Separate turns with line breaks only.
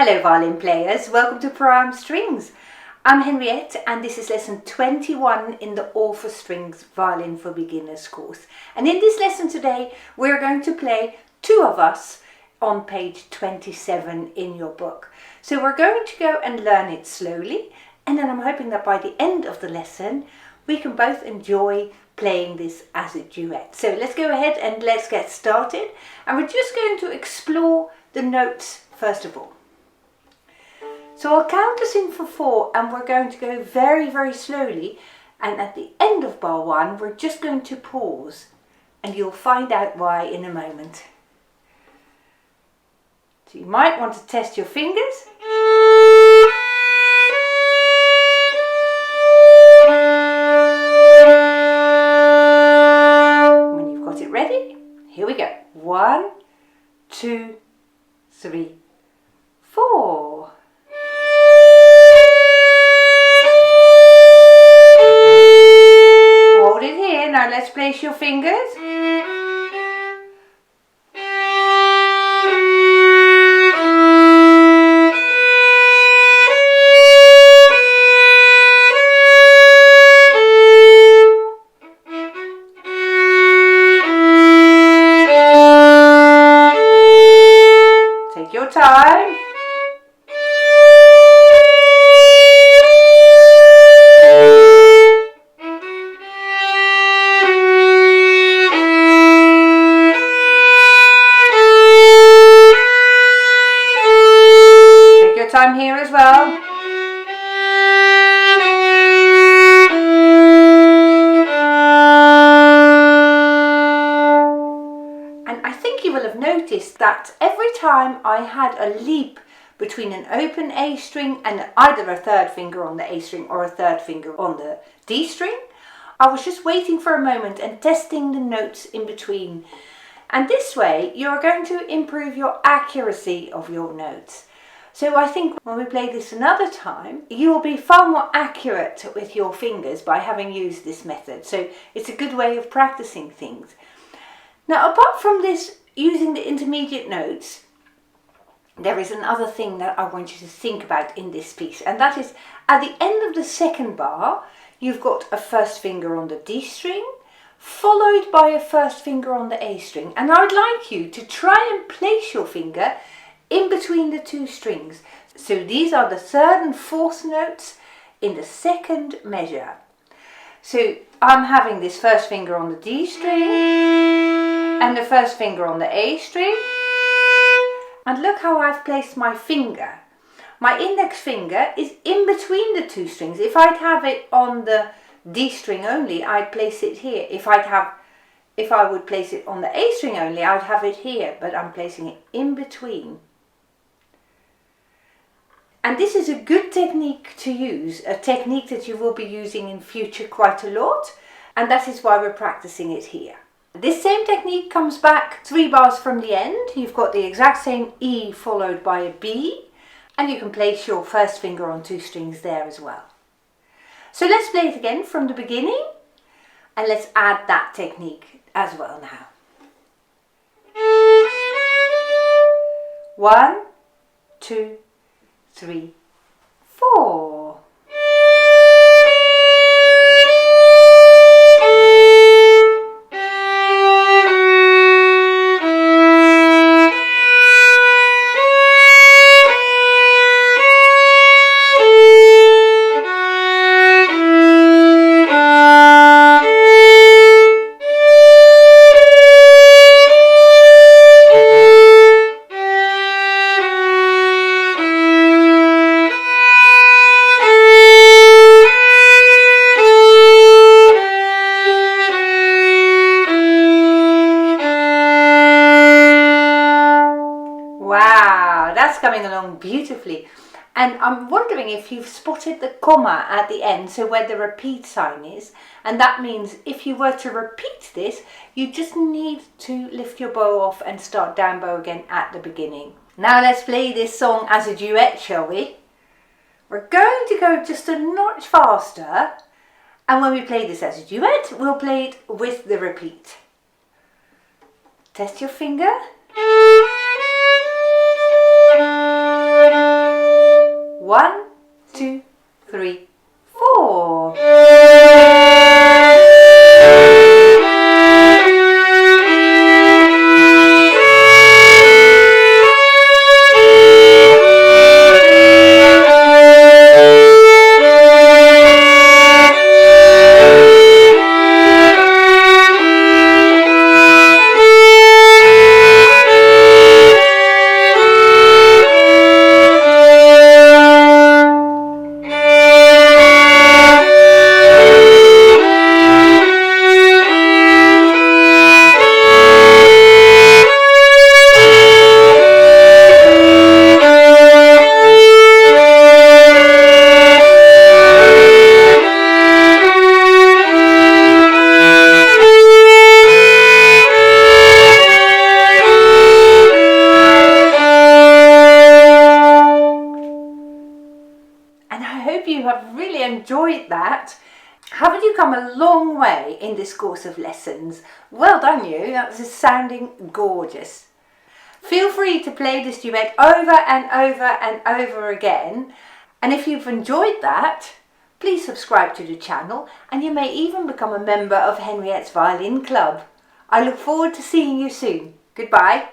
Hello violin players, welcome to Pro Strings. I'm Henriette and this is lesson 21 in the All for Strings Violin for Beginners course. And in this lesson today we're going to play Two of Us on page 27 in your book. So we're going to go and learn it slowly, and then I'm hoping that by the end of the lesson we can both enjoy playing this as a duet. So let's go ahead and let's get started, and we're just going to explore the notes first of all. So I'll count us in for 4 and we're going to go very slowly, and at the end of bar 1 we're just going to pause and you'll find out why in a moment. So you might want to test your fingers. When you've got it ready, here we go. 1, 2, 3, 4. Hold it here. Now let's place your fingers. Take your time. Time here as well. And I think you will have noticed that every time I had a leap between an open A string and either a third finger on the A string or a third finger on the D string, I was just waiting for a moment and testing the notes in between. And this way you're going to improve your accuracy of your notes. So I think when we play this another time, you will be far more accurate with your fingers by having used this method. So it's a good way of practicing things. Now, apart from this, using the intermediate notes, there is another thing that I want you to think about in this piece. And that is, at the end of the second bar, you've got a first finger on the D string, followed by a first finger on the A string. And I would like you to try and place your finger in between the two strings. So these are the third and fourth notes in the second measure. So I'm having this first finger on the D string and the first finger on the A string. And look how I've placed my finger. My index finger is in between the two strings. If I'd have it on the D string only, I'd place it here. If I would place it on the A string only, I'd have it here, but I'm placing it in between. And this is a good technique to use, a technique that you will be using in future quite a lot, and that is why we're practicing it here. This same technique comes back 3 bars from the end. You've got the exact same E followed by a B, and you can place your first finger on 2 strings there as well. So let's play it again from the beginning, and let's add that technique as well now. 1, 2, 3, 4. Wow, that's coming along beautifully. And I'm wondering if you've spotted the comma at the end, so where the repeat sign is. And that means if you were to repeat this, you just need to lift your bow off and start down bow again at the beginning. Now let's play this song as a duet, shall we? We're going to go just a notch faster, and when we play this as a duet, we'll play it with the repeat. Test your finger. 1, 2, 3, 4. And I hope you have really enjoyed that. Haven't you come a long way in this course of lessons? Well done you, that's sounding gorgeous. Feel free to play this duet over and over and over again. And if you've enjoyed that, please subscribe to the channel and you may even become a member of Henriette's Violin Club. I look forward to seeing you soon. Goodbye.